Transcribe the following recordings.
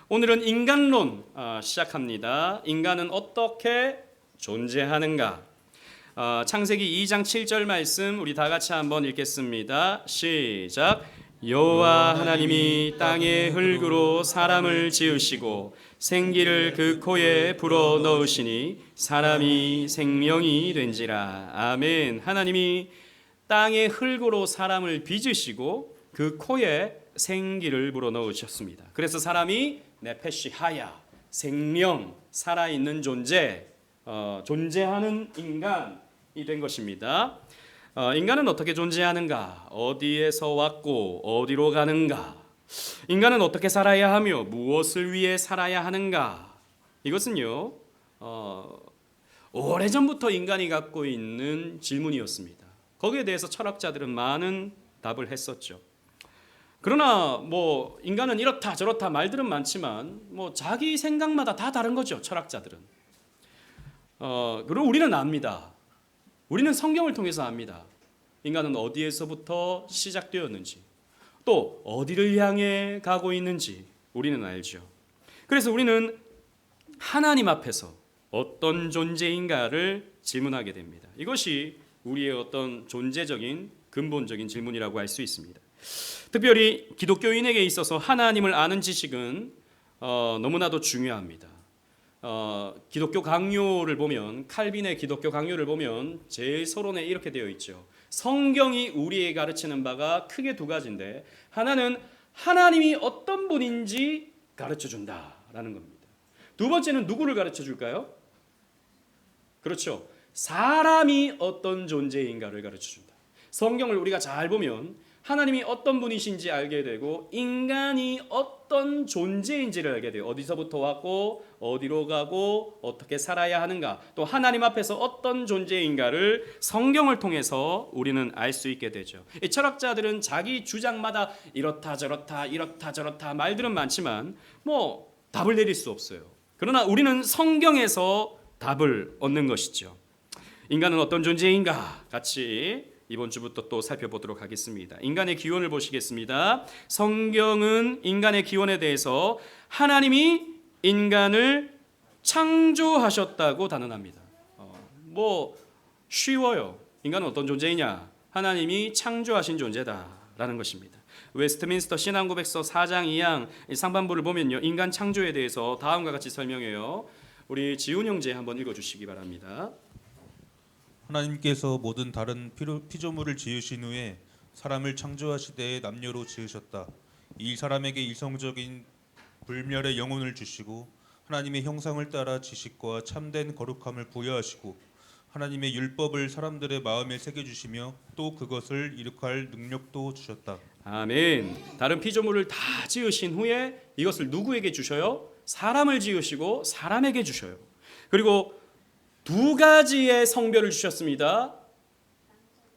오늘은 인간론 시작합니다. 인간은 어떻게 존재하는가? 창세기 2장 7절 말씀 우리 다 같이 한번 읽겠습니다. 시작. 여호와 하나님이 땅의 흙으로 사람을 지으시고 생기를 그 코에 불어 넣으시니 사람이 생명이 된지라. 아멘. 하나님이 땅의 흙으로 사람을 빚으시고 그 코에 생기를 불어 넣으셨습니다. 그래서 사람이 네페시 하야, 생명, 살아있는 존재, 존재하는 인간이 된 것입니다. 인간은 어떻게 존재하는가? 어디에서 왔고 어디로 가는가? 인간은 어떻게 살아야 하며 무엇을 위해 살아야 하는가? 이것은요, 오래전부터 인간이 갖고 있는 질문이었습니다. 거기에 대해서 철학자들은 많은 답을 했었죠. 그러나 인간은 이렇다 저렇다 말들은 많지만 자기 생각마다 다 다른 거죠. 철학자들은. 그리고 우리는 압니다. 우리는 성경을 통해서 압니다. 인간은 어디에서부터 시작되었는지 또 어디를 향해 가고 있는지 우리는 알죠. 그래서 우리는 하나님 앞에서 어떤 존재인가를 질문하게 됩니다. 이것이 우리의 어떤 존재적인 근본적인 질문이라고 할 수 있습니다. 특별히 기독교인에게 있어서 하나님을 아는 지식은 너무나도 중요합니다. 기독교 강요를 보면, 칼빈의 기독교 강요를 보면 제일 서론에 이렇게 되어 있죠. 성경이 우리에게 가르치는 바가 크게 두 가지인데, 하나는 하나님이 어떤 분인지 가르쳐 준다라는 겁니다. 두 번째는 누구를 가르쳐 줄까요? 그렇죠. 사람이 어떤 존재인가를 가르쳐 준다. 성경을 우리가 잘 보면 하나님이 어떤 분이신지 알게 되고 인간이 어떤 존재인지를 알게 돼요. 어디서부터 왔고 어디로 가고 어떻게 살아야 하는가, 또 하나님 앞에서 어떤 존재인가를 성경을 통해서 우리는 알 수 있게 되죠. 이 철학자들은 자기 주장마다 이렇다 저렇다 말들은 많지만 답을 내릴 수 없어요. 그러나 우리는 성경에서 답을 얻는 것이죠. 인간은 어떤 존재인가 같이 이번 주부터 또 살펴보도록 하겠습니다. 인간의 기원을 보시겠습니다. 성경은 인간의 기원에 대해서 하나님이 인간을 창조하셨다고 단언합니다. 쉬워요. 인간은 어떤 존재이냐? 하나님이 창조하신 존재다라는 것입니다. 웨스트민스터 신앙고백서 4장 2항 상반부를 보면요, 인간 창조에 대해서 다음과 같이 설명해요. 우리 지훈 형제 한번 읽어주시기 바랍니다. 하나님께서 모든 다른 피조물을 지으신 후에 사람을 창조하시되 남녀로 지으셨다. 이 사람에게 이성적인 불멸의 영혼을 주시고 하나님의 형상을 따라 지식과 참된 거룩함을 부여하시고 하나님의 율법을 사람들의 마음에 새겨주시며 또 그것을 이룩할 능력도 주셨다. 아멘. 다른 피조물을 다 지으신 후에 이것을 누구에게 주셔요? 사람을 지으시고 사람에게 주셔요. 그리고 두 가지의 성별을 주셨습니다.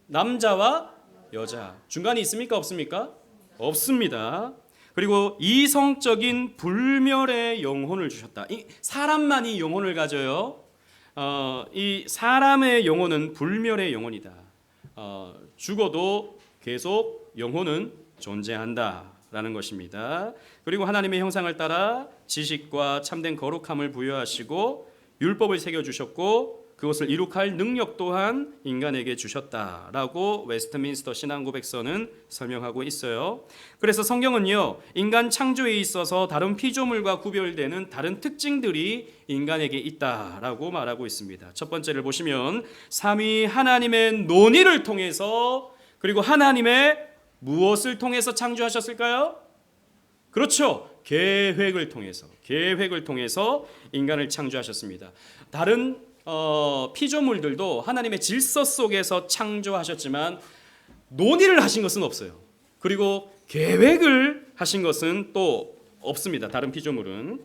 남자와 여자. 중간에 있습니까? 없습니까? 없습니다. 그리고 이성적인 불멸의 영혼을 주셨다. 사람만이 영혼을 가져요. 이 사람의 영혼은 불멸의 영혼이다. 죽어도 계속 영혼은 존재한다라는 것입니다. 그리고 하나님의 형상을 따라 지식과 참된 거룩함을 부여하시고 율법을 새겨주셨고 그것을 이룩할 능력 또한 인간에게 주셨다라고 웨스트민스터 신앙고백서는 설명하고 있어요. 그래서 성경은요, 인간 창조에 있어서 다른 피조물과 구별되는 다른 특징들이 인간에게 있다라고 말하고 있습니다. 첫 번째를 보시면 삼위 하나님의 논의를 통해서, 그리고 하나님의 무엇을 통해서 창조하셨을까요? 그렇죠. 계획을 통해서 인간을 창조하셨습니다. 다른 피조물들도 하나님의 질서 속에서 창조하셨지만 논의를 하신 것은 없어요. 그리고 계획을 하신 것은 또 없습니다. 다른 피조물은.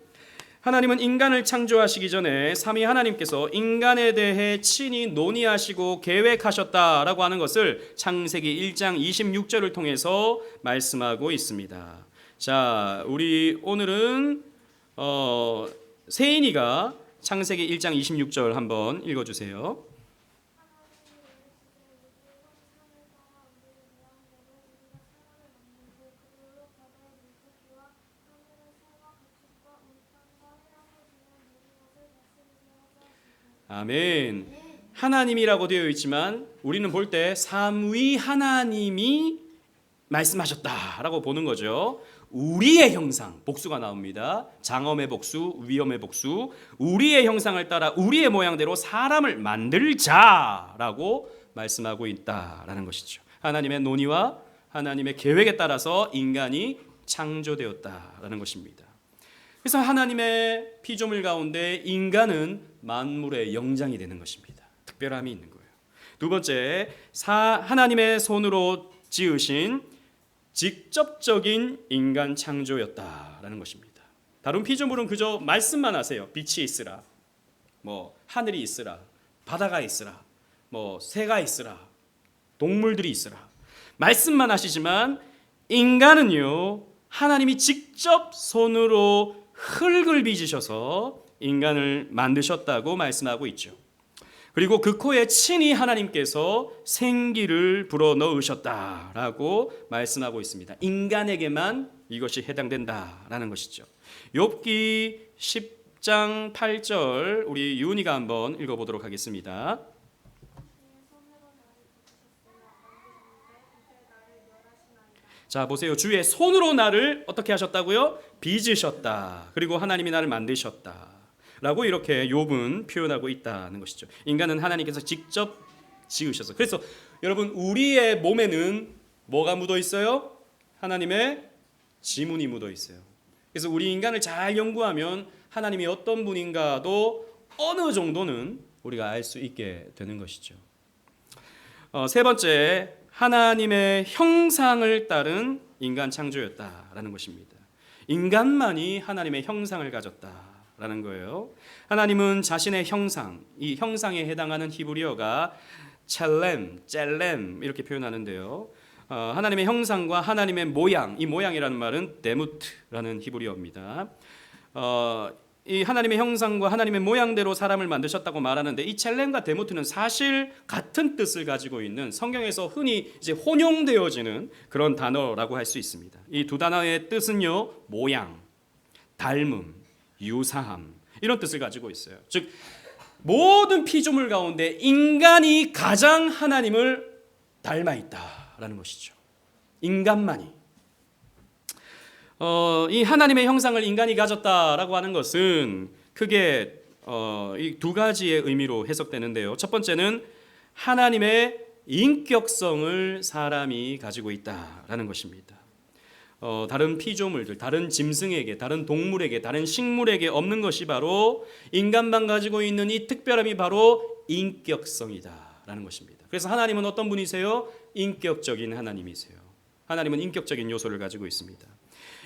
하나님은 인간을 창조하시기 전에 삼위 하나님께서 인간에 대해 친히 논의하시고 계획하셨다라고 하는 것을 창세기 1장 26절을 통해서 말씀하고 있습니다. 자, 우리 오늘은 세인이가 창세기 1장 26절 한번 읽어주세요. 아멘. 하나님이라고 되어 있지만 우리는 볼 때 삼위 하나님이 말씀하셨다라고 보는 거죠. 우리의 형상, 복수가 나옵니다. 장엄의 복수, 위엄의 복수. 우리의 형상을 따라 우리의 모양대로 사람을 만들자라고 말씀하고 있다라는 것이죠. 하나님의 논의와 하나님의 계획에 따라서 인간이 창조되었다라는 것입니다. 그래서 하나님의 피조물 가운데 인간은 만물의 영장이 되는 것입니다. 특별함이 있는 거예요. 두 번째, 하나님의 손으로 지으신 직접적인 인간 창조였다라는 것입니다. 다른 피조물은 그저 말씀만 하세요. 빛이 있으라, 뭐 하늘이 있으라, 바다가 있으라, 뭐 새가 있으라, 동물들이 있으라. 말씀만 하시지만 인간은요, 하나님이 직접 손으로 흙을 빚으셔서 인간을 만드셨다고 말씀하고 있죠. 그리고 그 코에 친히 하나님께서 생기를 불어넣으셨다라고 말씀하고 있습니다. 인간에게만 이것이 해당된다라는 것이죠. 욥기 10장 8절 우리 유은이가 한번 읽어보도록 하겠습니다. 자, 보세요. 주의 손으로 나를 어떻게 하셨다고요? 빚으셨다. 그리고 하나님이 나를 만드셨다. 라고 이렇게 욥은 표현하고 있다는 것이죠. 인간은 하나님께서 직접 지으셔서. 그래서 여러분, 우리의 몸에는 뭐가 묻어 있어요? 하나님의 지문이 묻어 있어요. 그래서 우리 인간을 잘 연구하면 하나님이 어떤 분인가도 어느 정도는 우리가 알 수 있게 되는 것이죠. 세 번째, 하나님의 형상을 따른 인간 창조였다라는 것입니다. 인간만이 하나님의 형상을 가졌다라는 거예요. 하나님은 자신의 형상, 이 형상에 해당하는 히브리어가 첼렘 이렇게 표현하는데요. 하나님의 형상과 하나님의 모양, 이 모양이라는 말은 데무트라는 히브리어입니다. 이 하나님의 형상과 하나님의 모양대로 사람을 만드셨다고 말하는데, 이 첼렘과 데무트는 사실 같은 뜻을 가지고 있는, 성경에서 흔히 이제 혼용되어지는 그런 단어라고 할 수 있습니다. 이 두 단어의 뜻은요, 모양, 닮음, 유사함, 이런 뜻을 가지고 있어요. 즉 모든 피조물 가운데 인간이 가장 하나님을 닮아 있다라는 것이죠. 인간만이. 이 하나님의 형상을 인간이 가졌다라고 하는 것은 크게 이 두 가지의 의미로 해석되는데요. 첫 번째는 하나님의 인격성을 사람이 가지고 있다라는 것입니다. 다른 피조물들, 다른 짐승에게, 다른 동물에게, 다른 식물에게 없는 것이 바로 인간만 가지고 있는 이 특별함이 바로 인격성이다라는 것입니다. 그래서 하나님은 어떤 분이세요? 인격적인 하나님이세요. 하나님은 인격적인 요소를 가지고 있습니다.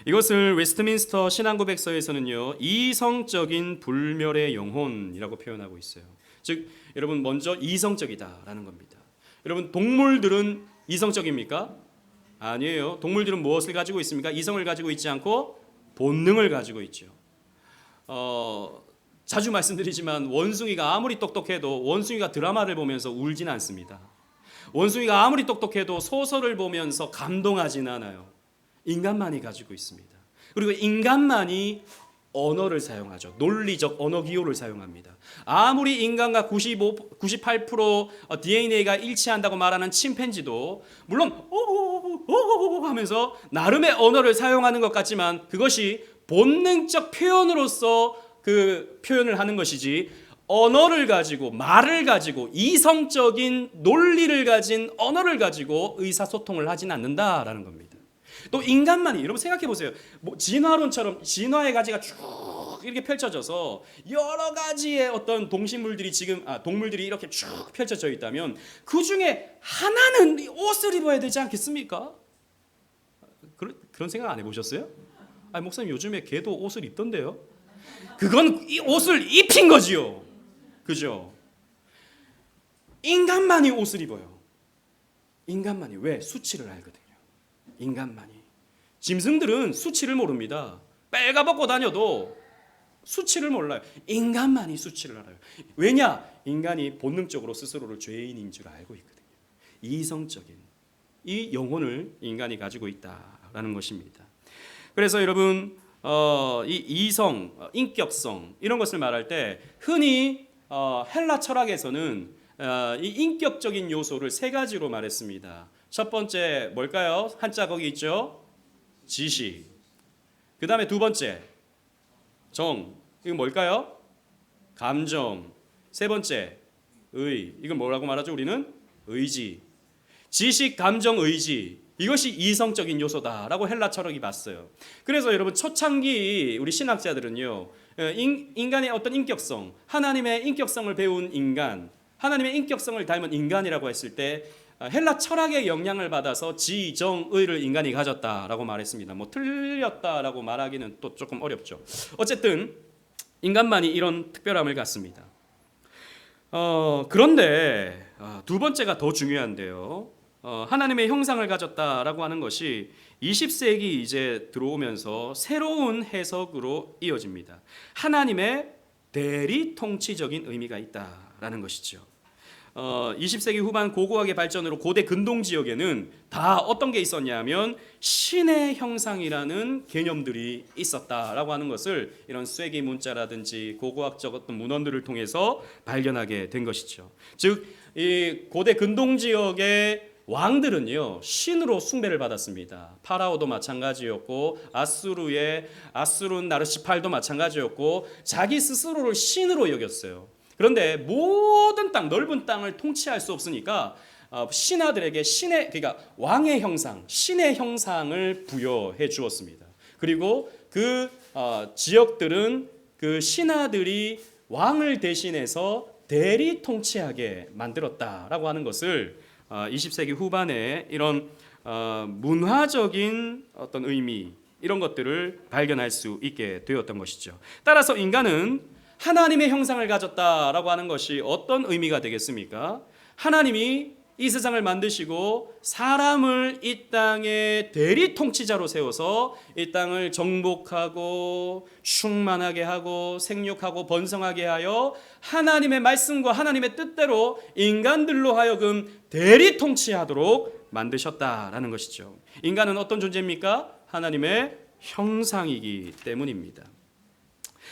이것을 웨스트민스터 신앙고백서에서는요, 이성적인 불멸의 영혼이라고 표현하고 있어요. 즉 여러분, 먼저 이성적이다라는 겁니다. 여러분, 동물들은 이성적입니까? 아니에요. 동물들은 무엇을 가지고 있습니까? 이성을 가지고 있지 않고 본능을 가지고 있죠. 자주 말씀드리지만 원숭이가 아무리 똑똑해도 원숭이가 드라마를 보면서 울진 않습니다. 원숭이가 아무리 똑똑해도 소설을 보면서 감동하진 않아요. 인간만이 가지고 있습니다. 그리고 인간만이 언어를 사용하죠. 논리적 언어 기호를 사용합니다. 아무리 인간과 98% DNA가 일치한다고 말하는 침팬지도 물론 오오오오오오 하면서 나름의 언어를 사용하는 것 같지만 그것이 본능적 표현으로서 그 표현을 하는 것이지, 언어를 가지고, 말을 가지고, 이성적인 논리를 가진 언어를 가지고 의사소통을 하진 않는다라는 겁니다. 또 인간만이, 여러분 생각해 보세요. 진화론처럼 진화의 가지가 쭉 이렇게 펼쳐져서 여러 가지의 어떤 동식물들이 동물들이 이렇게 쭉 펼쳐져 있다면 그 중에 하나는 옷을 입어야 되지 않겠습니까? 그런 생각 안 해보셨어요? 목사님 요즘에 개도 옷을 입던데요. 그건 이 옷을 입힌 거지요. 그죠? 인간만이 옷을 입어요. 인간만이. 왜? 수치를 알거든요. 인간만이. 짐승들은 수치를 모릅니다. 빨가벗고 다녀도 수치를 몰라요. 인간만이 수치를 알아요. 왜냐? 인간이 본능적으로 스스로를 죄인인 줄 알고 있거든요. 이성적인 이 영혼을 인간이 가지고 있다라는 것입니다. 그래서 여러분, 이 이성, 인격성 이런 것을 말할 때 흔히 헬라 철학에서는 이 인격적인 요소를 세 가지로 말했습니다. 첫 번째 뭘까요? 한자 거기 있죠? 지식. 그 다음에 두 번째 정. 이건 뭘까요? 감정. 세 번째 의. 이건 뭐라고 말하죠? 우리는 의지. 지식, 감정, 의지. 이것이 이성적인 요소다라고 헬라 철학이 봤어요. 그래서 여러분 초창기 우리 신학자들은요, 인간의 어떤 인격성, 하나님의 인격성을 배운 인간, 하나님의 인격성을 닮은 인간이라고 했을 때 헬라 철학의 영향을 받아서 지, 정, 의를 인간이 가졌다라고 말했습니다. 뭐 틀렸다라고 말하기는 또 조금 어렵죠. 어쨌든 인간만이 이런 특별함을 갖습니다. 그런데 두 번째가 더 중요한데요. 하나님의 형상을 가졌다라고 하는 것이 20세기 이제 들어오면서 새로운 해석으로 이어집니다. 하나님의 대리 통치적인 의미가 있다라는 것이죠. 20세기 후반 고고학의 발전으로 고대 근동 지역에는 다 어떤 게 있었냐면 신의 형상이라는 개념들이 있었다라고 하는 것을 이런 쇠기 문자라든지 고고학적 어떤 문헌들을 통해서 발견하게 된 것이죠. 즉, 이 고대 근동 지역의 왕들은요 신으로 숭배를 받았습니다. 파라오도 마찬가지였고 아수르 나르시팔도 마찬가지였고 자기 스스로를 신으로 여겼어요. 그런데 모든 땅, 넓은 땅을 통치할 수 없으니까 신하들에게 그러니까 왕의 형상, 신의 형상을 부여해 주었습니다. 그리고 그 지역들은 그 신하들이 왕을 대신해서 대리 통치하게 만들었다라고 하는 것을 20세기 후반에 이런 문화적인 어떤 의미 이런 것들을 발견할 수 있게 되었던 것이죠. 따라서 인간은 하나님의 형상을 가졌다라고 하는 것이 어떤 의미가 되겠습니까? 하나님이 이 세상을 만드시고 사람을 이 땅의 대리 통치자로 세워서 이 땅을 정복하고 충만하게 하고 생육하고 번성하게 하여 하나님의 말씀과 하나님의 뜻대로 인간들로 하여금 대리 통치하도록 만드셨다라는 것이죠. 인간은 어떤 존재입니까? 하나님의 형상이기 때문입니다.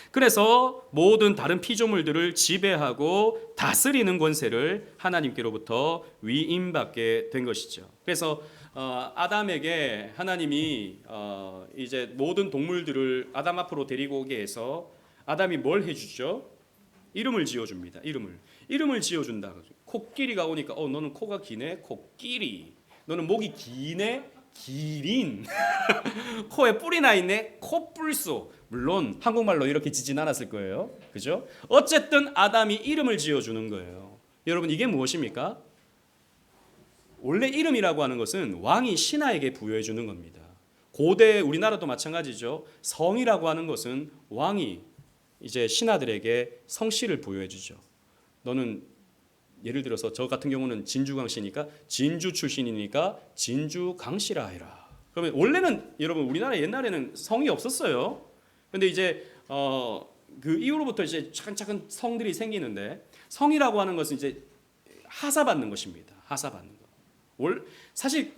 그래서 모든 다른 피조물들을 지배하고 다스리는 권세를 하나님께로부터 위임받게 된 것이죠. 그래서 아담에게 하나님이 이제 모든 동물들을 아담 앞으로 데리고 오게 해서 아담이 뭘 해주죠? 이름을 지어줍니다. 이름을 지어준다. 코끼리가 오니까 너는 코가 기네. 코끼리. 너는 목이 기네. 기린. 코에 뿔이 나 있네. 코뿔소. 물론 한국말로 이렇게 지진 않았을 거예요. 그죠? 어쨌든 아담이 이름을 지어주는 거예요. 여러분 이게 무엇입니까? 원래 이름이라고 하는 것은 왕이 신하에게 부여해 주는 겁니다. 고대 우리나라도 마찬가지죠. 성이라고 하는 것은 왕이 이제 신하들에게 성씨를 부여해 주죠. 너는 예를 들어서 저 같은 경우는 진주광씨니까 진주 출신이니까 진주강씨라 해라. 그러면 원래는 여러분 우리나라 옛날에는 성이 없었어요. 근데 이제 그 이후로부터 이제 차근차근 성들이 생기는데 성이라고 하는 것은 이제 하사받는 것입니다. 하사받는 것. 사실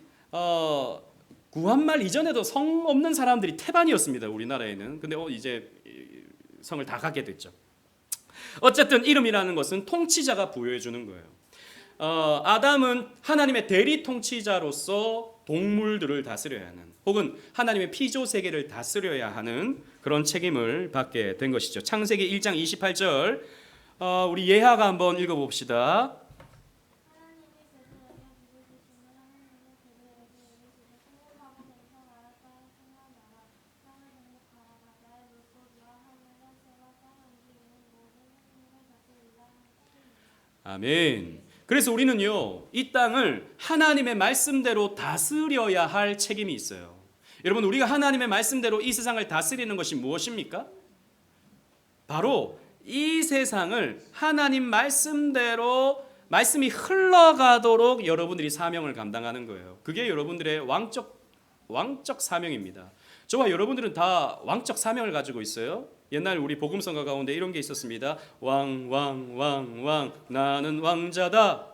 구한말 이전에도 성 없는 사람들이 태반이었습니다. 우리나라에는. 근데 이제 성을 다 갖게 됐죠. 어쨌든 이름이라는 것은 통치자가 부여해 주는 거예요. 아담은 하나님의 대리 통치자로서 동물들을 다스려야 하는 혹은 하나님의 피조 세계를 다스려야 하는 그런 책임을 받게 된 것이죠. 창세기 1장 28절 우리 예하가 한번 읽어봅시다. 아멘. 그래서 우리는요 이 땅을 하나님의 말씀대로 다스려야 할 책임이 있어요. 여러분 우리가 하나님의 말씀대로 이 세상을 다스리는 것이 무엇입니까? 바로 이 세상을 하나님 말씀대로 말씀이 흘러가도록 여러분들이 사명을 감당하는 거예요. 그게 여러분들의 왕적 사명입니다. 저와 여러분들은 다 왕적 사명을 가지고 있어요. 옛날 우리 복음성가 가운데 이런 게 있었습니다. 왕 나는 왕자다.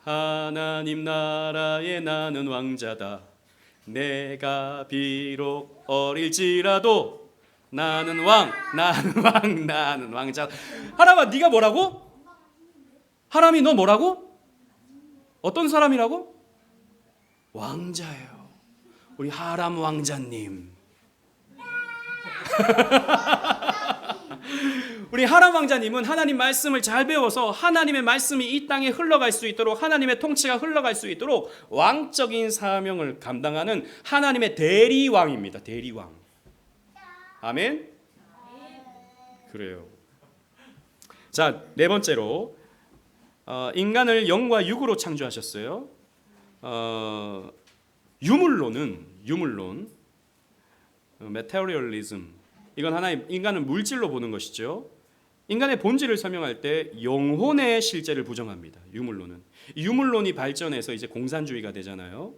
하나님 나라에 나는 왕자다. 내가 비록 어릴지라도 나는 왕자. 하나만 네가 뭐라고? 하람이 너 뭐라고? 어떤 사람이라고? 왕자예요. 우리 하람 왕자님. 우리 하람 왕자님은 하나님 말씀을 잘 배워서 하나님의 말씀이 이 땅에 흘러갈 수 있도록, 하나님의 통치가 흘러갈 수 있도록 왕적인 사명을 감당하는 하나님의 대리왕입니다. 대리왕. 아멘. 그래요. 자, 네 번째로 인간을 영과 육으로 창조하셨어요. 유물론, 메테리얼리즘, 이건 하나의 인간을 물질로 보는 것이죠. 인간의 본질을 설명할 때 영혼의 실제를 부정합니다. 유물론이 발전해서 이제 공산주의가 되잖아요.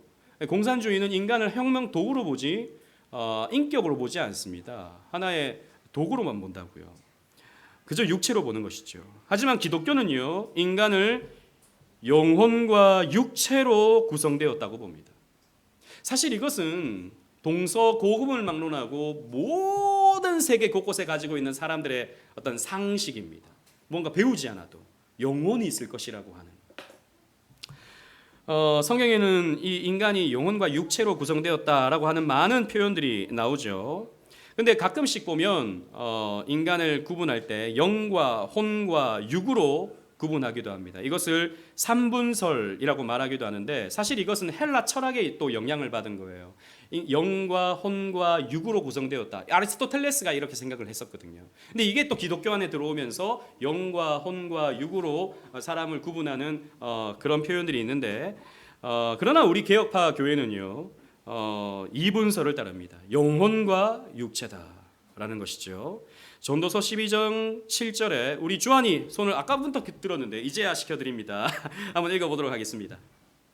공산주의는 인간을 혁명 도구로 보지 인격으로 보지 않습니다. 하나의 도구로만 본다고요. 그저 육체로 보는 것이죠. 하지만 기독교는요, 인간을 영혼과 육체로 구성되었다고 봅니다. 사실 이것은 동서고금을 막론하고 모든 세계 곳곳에 가지고 있는 사람들의 어떤 상식입니다. 뭔가 배우지 않아도 영혼이 있을 것이라고 하는. 성경에는 이 인간이 영혼과 육체로 구성되었다라고 하는 많은 표현들이 나오죠. 근데 가끔씩 보면 인간을 구분할 때 영과 혼과 육으로 구분하기도 합니다. 이것을 삼분설이라고 말하기도 하는데 사실 이것은 헬라 철학에 또 영향을 받은 거예요. 영과 혼과 육으로 구성되었다. 아리스토텔레스가 이렇게 생각을 했었거든요. 근데 이게 또 기독교 안에 들어오면서 영과 혼과 육으로 사람을 구분하는 그런 표현들이 있는데 그러나 우리 개혁파 교회는요, 이분설을 따릅니다. 영혼과 육체다라는 것이죠. 전도서 12장 7절에 우리 주한이 손을 아까부터 들었는데 이제야 시켜드립니다. 한번 읽어보도록 하겠습니다.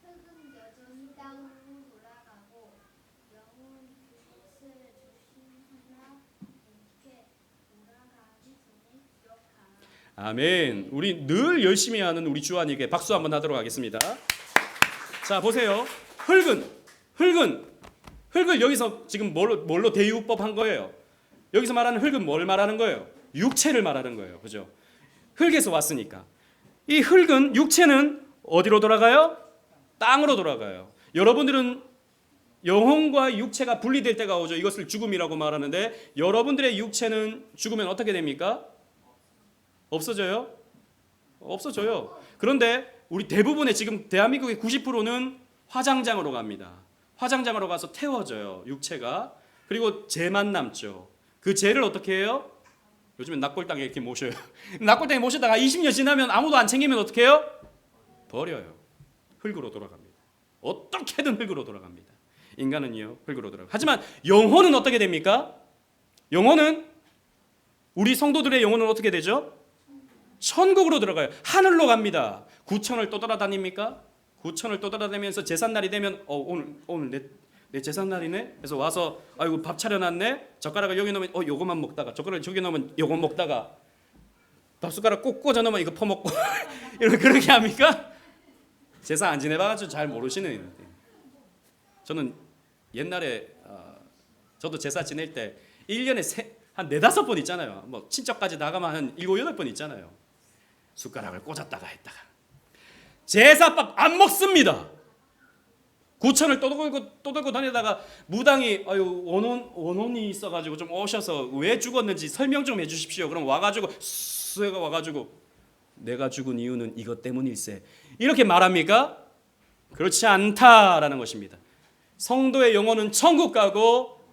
흙은 여전히 땅으로 돌아가고 영은 그것을 조심하라. 이렇게 돌아가기 전에 기억하라. 아멘. 우리 늘 열심히 하는 우리 주한이에게 박수 한번 하도록 하겠습니다. 자, 보세요. 흙을 여기서 지금 뭘로 대유법한 거예요? 여기서 말하는 흙은 뭘 말하는 거예요? 육체를 말하는 거예요. 그죠? 흙에서 왔으니까. 이 흙은, 육체는 어디로 돌아가요? 땅으로 돌아가요. 여러분들은 영혼과 육체가 분리될 때가 오죠. 이것을 죽음이라고 말하는데 여러분들의 육체는 죽으면 어떻게 됩니까? 없어져요? 없어져요. 그런데 우리 대부분의 지금 대한민국의 90%는 화장장으로 갑니다. 화장장으로 가서 태워져요. 육체가. 그리고 재만 남죠. 그 재를 어떻게 해요? 요즘엔 낙골당에 이렇게 모셔요. 낙골당에 모셨다가 20년 지나면 아무도 안 챙기면 어떻게 해요? 버려요. 흙으로 돌아갑니다. 어떻게든 흙으로 돌아갑니다. 인간은요, 흙으로 돌아갑니다. 하지만 영혼은 어떻게 됩니까? 영혼은, 우리 성도들의 영혼은 어떻게 되죠? 천국으로 들어가요. 하늘로 갑니다. 구천을 또 돌아다닙니까? 구천을 또 돌아다니면서 제삿날이 되면 오늘 내 제삿날이네. 그래서 와서 아이고 밥 차려놨네. 젓가락을 여기 넣으면 요거만 먹다가 젓가락을 저기 넣으면 요거 먹다가 밥 숟가락 꼭 꽂아 넣으면 이거 퍼먹고 이렇게 그렇게 합니까? 제사 안 지내봐가지고 잘 모르시는. 저는 옛날에 저도 제사 지낼 때 1년에 한 4-5번 있잖아요. 뭐 친척까지 나가면 한 7-8번 있잖아요. 숟가락을 꽂았다가 했다가 제사밥 안 먹습니다. 구천을 또 들고 다니다가 무당이 원혼이 있어가지고 좀 오셔서 왜 죽었는지 설명 좀 해주십시오. 그럼 와가지고 쇠가 와가지고 내가 죽은 이유는 이것 때문일세. 이렇게 말합니까? 그렇지 않다라는 것입니다. 성도의 영혼은 천국 가고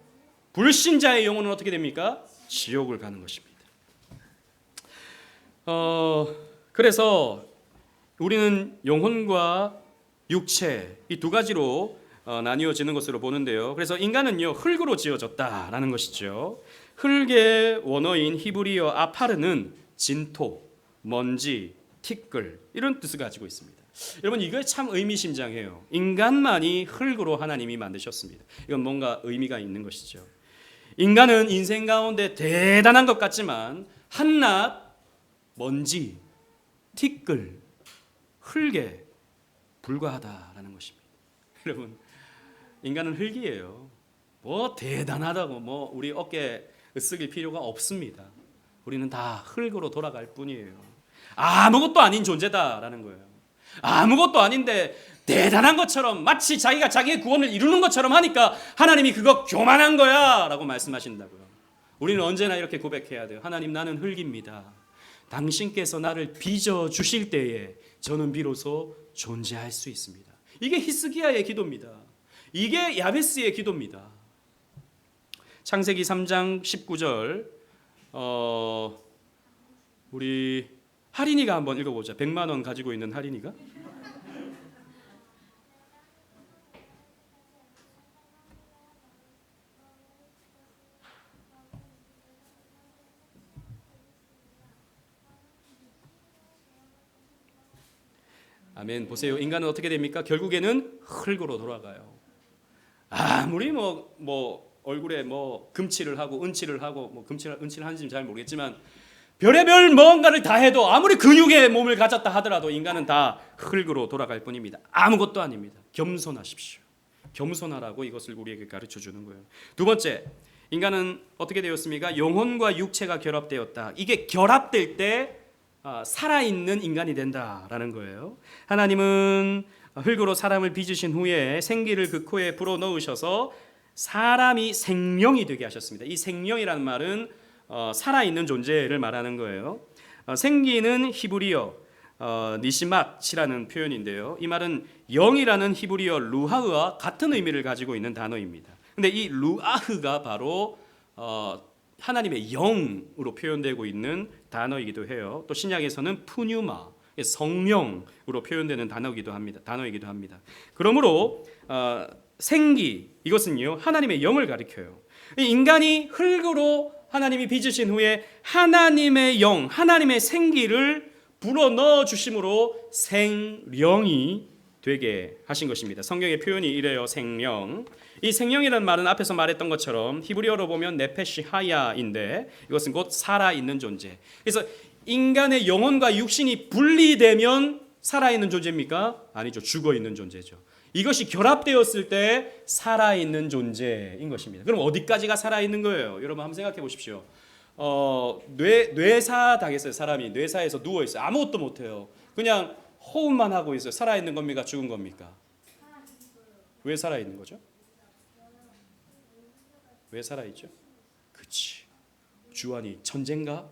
불신자의 영혼은 어떻게 됩니까? 지옥을 가는 것입니다. 그래서 우리는 영혼과 육체 이 두 가지로 나뉘어지는 것으로 보는데요. 그래서 인간은요 흙으로 지어졌다라는 것이죠. 흙의 원어인 히브리어 아파르는 진토, 먼지, 티끌 이런 뜻을 가지고 있습니다. 여러분 이거 참 의미심장해요. 인간만이 흙으로 하나님이 만드셨습니다. 이건 뭔가 의미가 있는 것이죠. 인간은 인생 가운데 대단한 것 같지만 한낱 먼지, 티끌, 흙에 불과하다라는 것입니다. 여러분 인간은 흙이에요. 뭐 대단하다고 뭐 우리 어깨에 으쓱일 필요가 없습니다. 우리는 다 흙으로 돌아갈 뿐이에요. 아무것도 아닌 존재다라는 거예요. 아무것도 아닌데 대단한 것처럼 마치 자기가 자기의 구원을 이루는 것처럼 하니까 하나님이 그거 교만한 거야 라고 말씀하신다고요. 우리는 언제나 이렇게 고백해야 돼요. 하나님, 나는 흙입니다. 당신께서 나를 빚어주실 때에 저는 비로소 존재할 수 있습니다. 이게 히스기야의 기도입니다. 이게 야베스의 기도입니다. 창세기 3장 19절 우리 할인이가 한번 읽어보자. 100만 원 가지고 있는 할인이가. 아멘. 보세요. 인간은 어떻게 됩니까? 결국에는 흙으로 돌아가요. 아무리 뭐 얼굴에 뭐 금칠을 하고 은칠을 하고 뭐 은칠을 하는지 잘 모르겠지만 별의별 뭔가를 다 해도 아무리 근육의 몸을 가졌다 하더라도 인간은 다 흙으로 돌아갈 뿐입니다. 아무것도 아닙니다. 겸손하십시오. 겸손하라고 이것을 우리에게 가르쳐 주는 거예요. 두 번째, 인간은 어떻게 되었습니까? 영혼과 육체가 결합되었다. 이게 결합될 때 살아있는 인간이 된다라는 거예요. 하나님은 흙으로 사람을 빚으신 후에 생기를 그 코에 불어넣으셔서 사람이 생명이 되게 하셨습니다. 이 생명이라는 말은 살아있는 존재를 말하는 거예요. 생기는 히브리어 니시맛이라는 표현인데요. 이 말은 영이라는 히브리어 루하흐와 같은 의미를 가지고 있는 단어입니다. 근데 이 루아흐가 바로 하나님의 영으로 표현되고 있는 단어이기도 해요. 또 신약에서는 푸뉴마, 성령으로 표현되는 단어이기도 합니다. 그러므로 생기, 이것은요 하나님의 영을 가리켜요. 인간이 흙으로 하나님이 빚으신 후에 하나님의 영, 하나님의 생기를 불어넣어 주심으로 생령이 되게 하신 것입니다. 성경의 표현이 이래요. 생령. 이 생령이라는 말은 앞에서 말했던 것처럼 히브리어로 보면 네페시 하야인데 이것은 곧 살아있는 존재. 그래서 인간의 영혼과 육신이 분리되면 살아있는 존재입니까? 아니죠. 죽어있는 존재죠. 이것이 결합되었을 때 살아있는 존재인 것입니다. 그럼 어디까지가 살아있는 거예요? 여러분 한번 생각해 보십시오. 뇌사 당했어요. 사람이 뇌사에서 누워있어요. 아무것도 못해요. 그냥 호흡만 하고 있어요. 살아있는 겁니까? 죽은 겁니까? 왜 살아있는 거죠? 왜 살아있죠? 그치. 주환이 천재인가?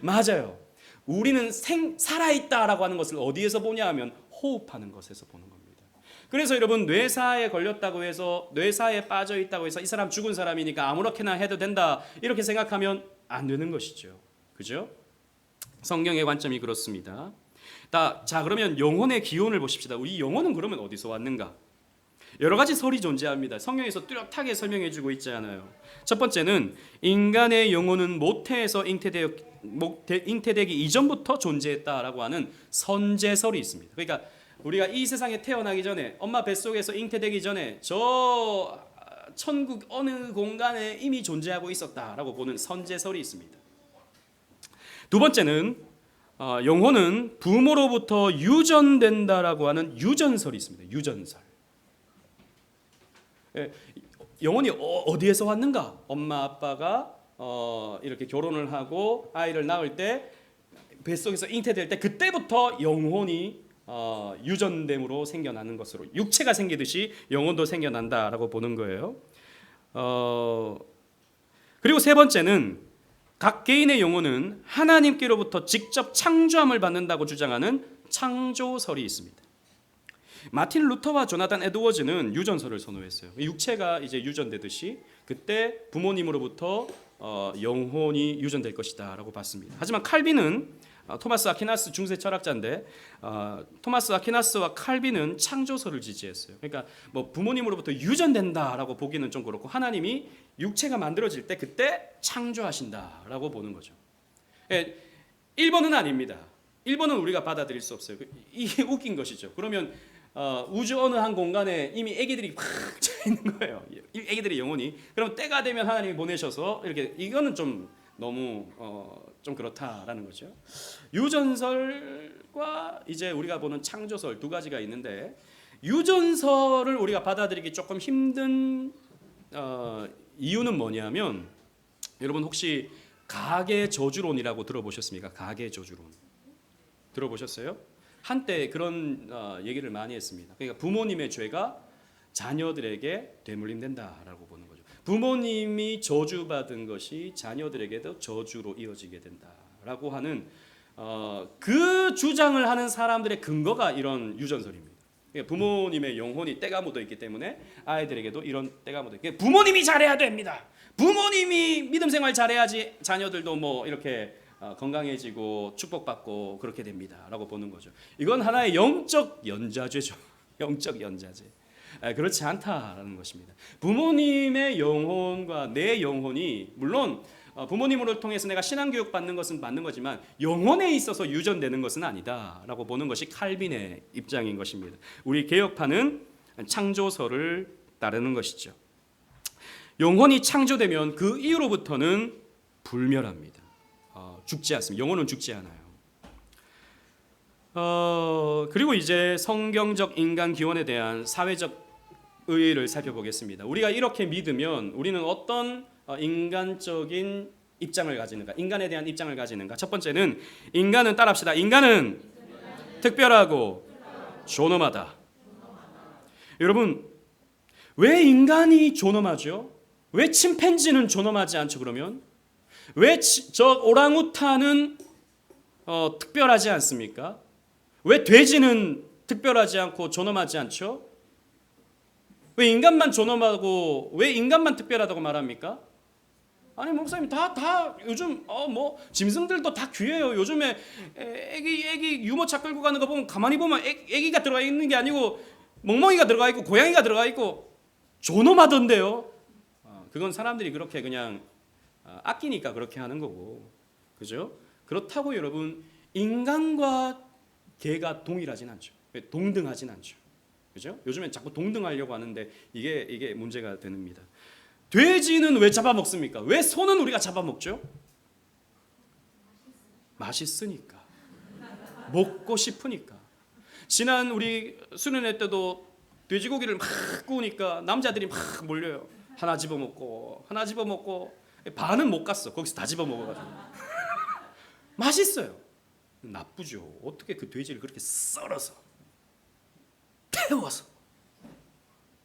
맞아요. 우리는 살아있다라고 하는 것을 어디에서 보냐 하면 호흡하는 것에서 보는 겁니다. 그래서 여러분 뇌사에 걸렸다고 해서 뇌사에 빠져 있다고 해서 이 사람 죽은 사람이니까 아무렇게나 해도 된다 이렇게 생각하면 안 되는 것이죠. 그죠? 성경의 관점이 그렇습니다. 자 그러면 영혼의 기원을 보십시다. 우리 영혼은 그러면 어디서 왔는가? 여러 가지 설이 존재합니다. 성경에서 뚜렷하게 설명해주고 있지 않아요. 첫 번째는 인간의 영혼은 모태에서 잉태되기 이전부터 존재했다라고 하는 선제설이 있습니다. 그러니까 우리가 이 세상에 태어나기 전에 엄마 뱃속에서 잉태되기 전에 저 천국 어느 공간에 이미 존재하고 있었다라고 보는 선제설이 있습니다. 두 번째는 영혼은 부모로부터 유전된다라고 하는 유전설이 있습니다. 유전설. 영혼이 어디에서 왔는가? 엄마 아빠가 이렇게 결혼을 하고 아이를 낳을 때 뱃속에서 잉태될 때 그때부터 영혼이 유전됨으로 생겨나는 것으로 육체가 생기듯이 영혼도 생겨난다라고 보는 거예요. 그리고 세 번째는 각 개인의 영혼은 하나님께로부터 직접 창조함을 받는다고 주장하는 창조설이 있습니다. 마틴 루터와 조나단 에드워즈는 유전설을 선호했어요. 육체가 이제 유전되듯이 그때 부모님으로부터 영혼이 유전될 것이다라고 봤습니다. 하지만 칼빈은 토마스 아퀴나스 중세 철학자인데 토마스 아퀴나스와 칼빈은 창조설을 지지했어요. 그러니까 뭐 부모님으로부터 유전된다라고 보기는 좀 그렇고 하나님이 육체가 만들어질 때 그때 창조하신다라고 보는 거죠. 1번은 아닙니다. 1번은 우리가 받아들일 수 없어요. 이게 웃긴 것이죠. 그러면 우주 어느 한 공간에 이미 아기들이 팍 차 있는 거예요. 아기들의 영혼이. 그럼 때가 되면 하나님이 보내셔서 이렇게 이거는 좀 너무 좀 그렇다라는 거죠. 유전설과 이제 우리가 보는 창조설 두 가지가 있는데 유전설을 우리가 받아들이기 조금 힘든 이유는 뭐냐면 여러분 혹시 가계 저주론이라고 들어보셨습니까? 가계 저주론 들어보셨어요? 한때 그런 얘기를 많이 했습니다. 그러니까 부모님의 죄가 자녀들에게 되물림된다라고 보는 거죠. 부모님이 저주받은 것이 자녀들에게도 저주로 이어지게 된다라고 하는 그 주장을 하는 사람들의 근거가 이런 유전설입니다. 그러니까 부모님의 영혼이 때가 묻어 있기 때문에 아이들에게도 이런 때가 묻어 있기 때문에 부모님이 잘해야 됩니다. 부모님이 믿음 생활 잘해야지 자녀들도 뭐 이렇게 건강해지고 축복받고 그렇게 됩니다라고 보는 거죠. 이건 하나의 영적 연자죄죠. 영적 연자죄. 그렇지 않다라는 것입니다. 부모님의 영혼과 내 영혼이 물론 부모님을 통해서 내가 신앙교육 받는 것은 맞는 거지만 영혼에 있어서 유전되는 것은 아니다라고 보는 것이 칼빈의 입장인 것입니다. 우리 개혁파는 창조설을 따르는 것이죠. 영혼이 창조되면 그 이후로부터는 불멸합니다. 죽지 않습니다. 영혼은 죽지 않아요. 그리고 이제 성경적 인간 기원에 대한 사회적 의의를 살펴보겠습니다. 우리가 이렇게 믿으면 우리는 어떤 인간적인 입장을 가지는가? 인간에 대한 입장을 가지는가? 첫 번째는 인간은 따라합시다. 인간은 특별하고 존엄하다. 여러분, 왜 인간이 존엄하죠? 왜 침팬지는 존엄하지 않죠? 그러면 왜 저 오랑우탄은 특별하지 않습니까? 왜 돼지는 특별하지 않고 존엄하지 않죠? 왜 인간만 존엄하고 왜 인간만 특별하다고 말합니까? 아니 목사님 다 요즘 뭐 짐승들도 다 귀해요. 요즘에 애기 유모차 끌고 가는 거 보면 가만히 보면 애기가 들어가 있는 게 아니고 멍멍이가 들어가 있고 고양이가 들어가 있고 존엄하던데요. 그건 사람들이 그렇게 그냥 아끼니까 그렇게 하는 거고, 그죠? 그렇다고 여러분 인간과 개가 동일하진 않죠. 동등하진 않죠. 그죠? 요즘엔 자꾸 동등하려고 하는데 이게 문제가 됩니다. 돼지는 왜 잡아먹습니까? 왜 소는 우리가 잡아먹죠? 맛있으니까. 먹고 싶으니까. 지난 우리 수련회 때도 돼지고기를 막 구우니까 남자들이 막 몰려요. 하나 집어먹고 반은 못 갔어. 거기서 다 집어먹어가지고. 맛있어요. 나쁘죠. 어떻게 그 돼지를 그렇게 썰어서 태워서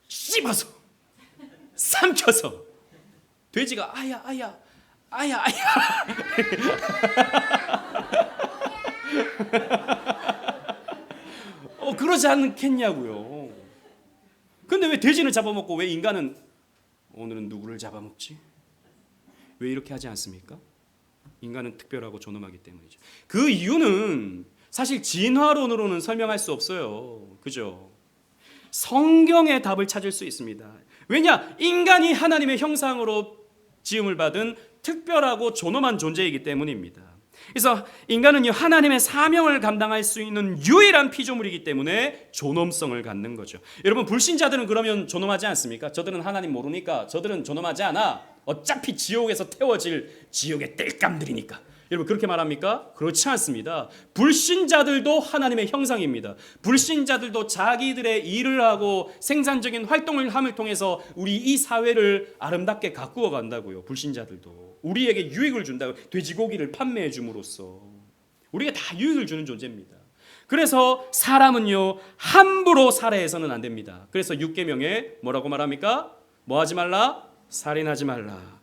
씹어서 삼켜서 돼지가 아야 그러지 않겠냐고요. 근데 왜 돼지는 잡아먹고 왜 인간은 오늘은 누구를 잡아먹지? 왜 이렇게 하지 않습니까? 인간은 특별하고 존엄하기 때문이죠. 그 이유는 사실 진화론으로는 설명할 수 없어요. 그죠? 성경의 답을 찾을 수 있습니다. 왜냐? 인간이 하나님의 형상으로 지음을 받은 특별하고 존엄한 존재이기 때문입니다. 그래서 인간은요 하나님의 사명을 감당할 수 있는 유일한 피조물이기 때문에 존엄성을 갖는 거죠. 여러분 불신자들은 그러면 존엄하지 않습니까? 저들은 하나님 모르니까 저들은 존엄하지 않아. 어차피 지옥에서 태워질 지옥의 땔감들이니까. 여러분 그렇게 말합니까? 그렇지 않습니다. 불신자들도 하나님의 형상입니다. 불신자들도 자기들의 일을 하고 생산적인 활동을 함을 통해서 우리 이 사회를 아름답게 가꾸어 간다고요. 불신자들도 우리에게 유익을 준다고. 돼지고기를 판매해 줌으로써 우리가 다 유익을 주는 존재입니다. 그래서 사람은요 함부로 살해해서는 안 됩니다. 그래서 6계명에 뭐라고 말합니까? 뭐 하지 말라? 살인하지 말라.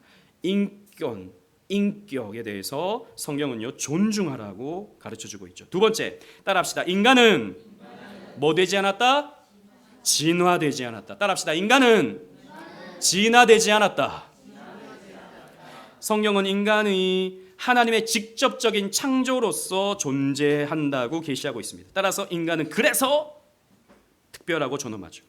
인격에 대해서 성경은요 존중하라고 가르쳐주고 있죠. 두 번째 따라합시다. 인간은 뭐 되지 않았다? 진화되지 않았다. 따라합시다. 인간은 진화되지 않았다. 성경은 인간이 하나님의 직접적인 창조로서 존재한다고 계시하고 있습니다. 따라서 인간은 그래서 특별하고 존엄하죠.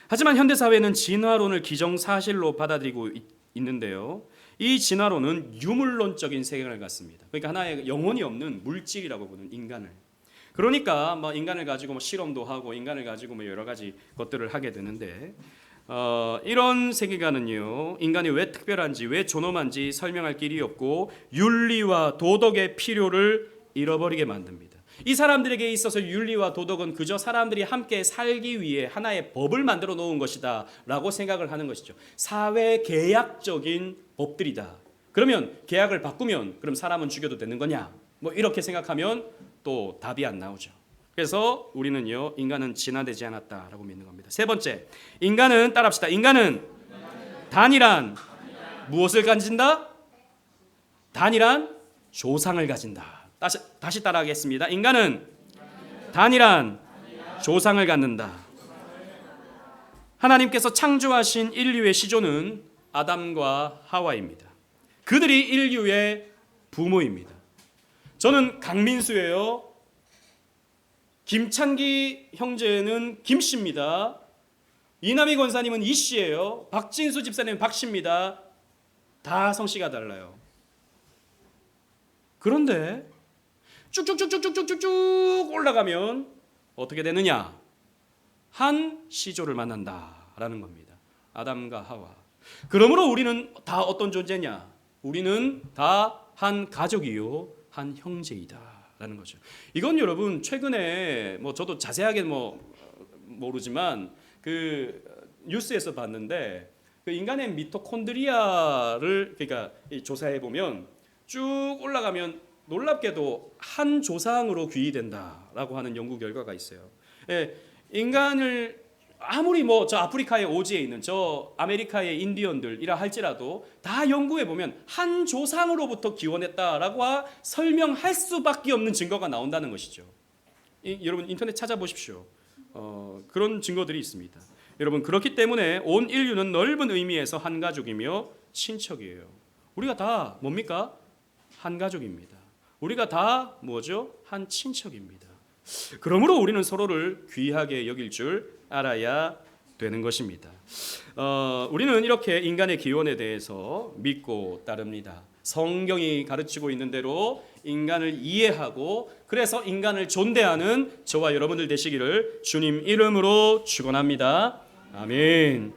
하지만 현대사회는 진화론을 기정사실로 받아들이고 있는데요. 이 진화론은 유물론적인 세계관을 갖습니다. 그러니까 하나의 영혼이 없는 물질이라고 보는 인간을. 그러니까 뭐 인간을 가지고 뭐 실험도 하고 인간을 가지고 뭐 여러 가지 것들을 하게 되는데 이런 세계관은요 인간이 왜 특별한지 왜 존엄한지 설명할 길이 없고 윤리와 도덕의 필요를 잃어버리게 만듭니다. 이 사람들에게 있어서 윤리와 도덕은 그저 사람들이 함께 살기 위해 하나의 법을 만들어 놓은 것이다 라고 생각을 하는 것이죠. 사회 계약적인 법들이다 그러면 계약을 바꾸면 그럼 사람은 죽여도 되는 거냐? 뭐 이렇게 생각하면 또 답이 안 나오죠. 그래서 우리는요, 인간은 진화되지 않았다라고 믿는 겁니다. 세 번째, 인간은 따라합시다. 인간은 단일한 무엇을 가진다? 단일한 조상을 가진다. 다시 따라하겠습니다. 인간은 단일한 조상을 갖는다. 하나님께서 창조하신 인류의 시조는 아담과 하와입니다. 그들이 인류의 부모입니다. 저는 강민수예요. 김창기 형제는 김씨입니다. 이남희 권사님은 이씨예요. 박진수 집사님은 박씨입니다. 다 성씨가 달라요. 그런데 쭉쭉쭉쭉쭉쭉쭉 올라가면 어떻게 되느냐? 한 시조를 만난다라는 겁니다. 아담과 하와. 그러므로 우리는 다 어떤 존재냐? 우리는 다 한 가족이요, 한 형제이다라는 거죠. 이건 여러분 최근에 뭐 저도 자세하게 모르지만 그 뉴스에서 봤는데 그 인간의 미토콘드리아를 그러니까 조사해 보면 쭉 올라가면 놀랍게도 한 조상으로 귀의된다라고 하는 연구 결과가 있어요. 예, 인간을 아무리 저 아프리카의 오지에 있는 저 아메리카의 인디언들이라 할지라도 다 연구해 보면 한 조상으로부터 기원했다라고 설명할 수밖에 없는 증거가 나온다는 것이죠. 여러분 인터넷 찾아보십시오. 그런 증거들이 있습니다. 여러분 그렇기 때문에 온 인류는 넓은 의미에서 한 가족이며 친척이에요. 우리가 다 뭡니까? 한 가족입니다. 우리가 다 뭐죠? 한 친척입니다. 그러므로 우리는 서로를 귀하게 여길 줄 알아야 되는 것입니다. 우리는 이렇게 인간의 기원에 대해서 믿고 따릅니다. 성경이 가르치고 있는 대로 인간을 이해하고 그래서 인간을 존대하는 저와 여러분들 되시기를 주님 이름으로 축원합니다. 아멘.